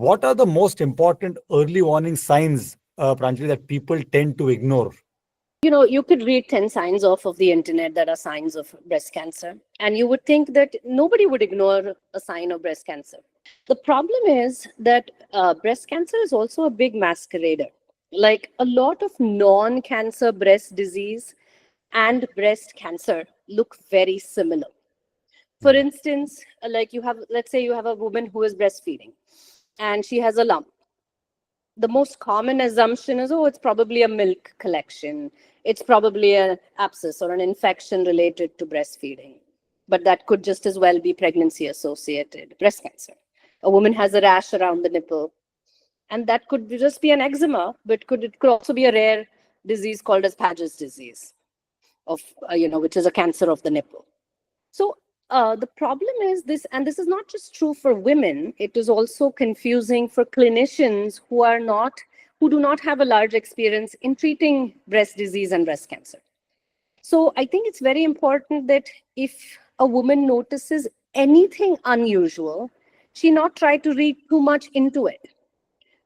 What are the most important early warning signs, Pranjali, that people tend to ignore? You could read 10 signs off of the internet that are signs of breast cancer, and you would think that nobody would ignore a sign of breast cancer. The problem is that breast cancer is also a big masquerader. Like a lot of non cancer breast disease and breast cancer look very similar. For instance, like let's say you have a woman who is breastfeeding and she has a lump. The most common assumption is, oh, it's probably a milk collection. It's probably an abscess or an infection related to breastfeeding. But that could just as well be pregnancy associated breast cancer. A woman has a rash around the nipple, and that could just be an eczema, but it could also be a rare disease called as Paget's disease, of which is a cancer of the nipple. So the problem is this, and this is not just true for women, it is also confusing for clinicians who do not have a large experience in treating breast disease and breast cancer. So I think it's very important that if a woman notices anything unusual, she not try to read too much into it.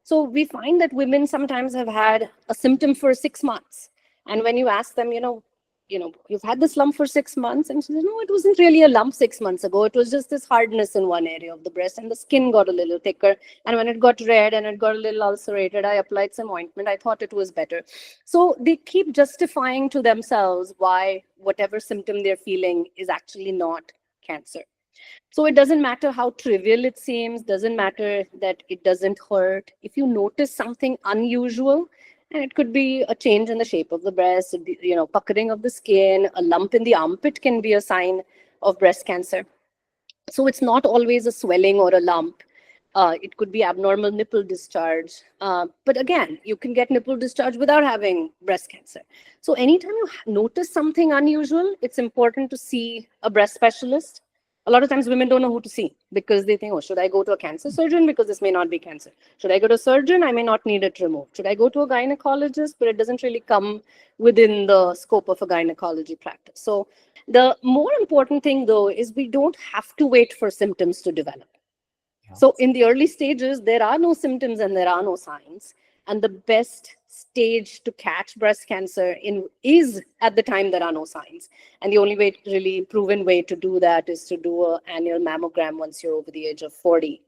So we find that women sometimes have had a symptom for 6 months. And when you ask them, you've had this lump for 6 months, and she says, no, it wasn't really a lump 6 months ago. It was just this hardness in one area of the breast, and the skin got a little thicker. And when it got red and it got a little ulcerated, I applied some ointment. I thought it was better. So they keep justifying to themselves why whatever symptom they're feeling is actually not cancer. So it doesn't matter how trivial it seems, doesn't matter that it doesn't hurt. If you notice something unusual, and it could be a change in the shape of the breast, puckering of the skin, a lump in the armpit can be a sign of breast cancer. So it's not always a swelling or a lump. It could be abnormal nipple discharge. But again, you can get nipple discharge without having breast cancer. So anytime you notice something unusual, it's important to see a breast specialist. A lot of times women don't know who to see because they think, oh, should I go to a cancer surgeon because this may not be cancer? Should I go to a surgeon? I may not need it removed. Should I go to a gynecologist? But it doesn't really come within the scope of a gynecology practice. So the more important thing, though, is we don't have to wait for symptoms to develop. So in the early stages, there are no symptoms and there are no signs. And the best stage to catch breast cancer is at the time there are no signs. And the only really proven way to do that is to do an annual mammogram once you're over the age of 40.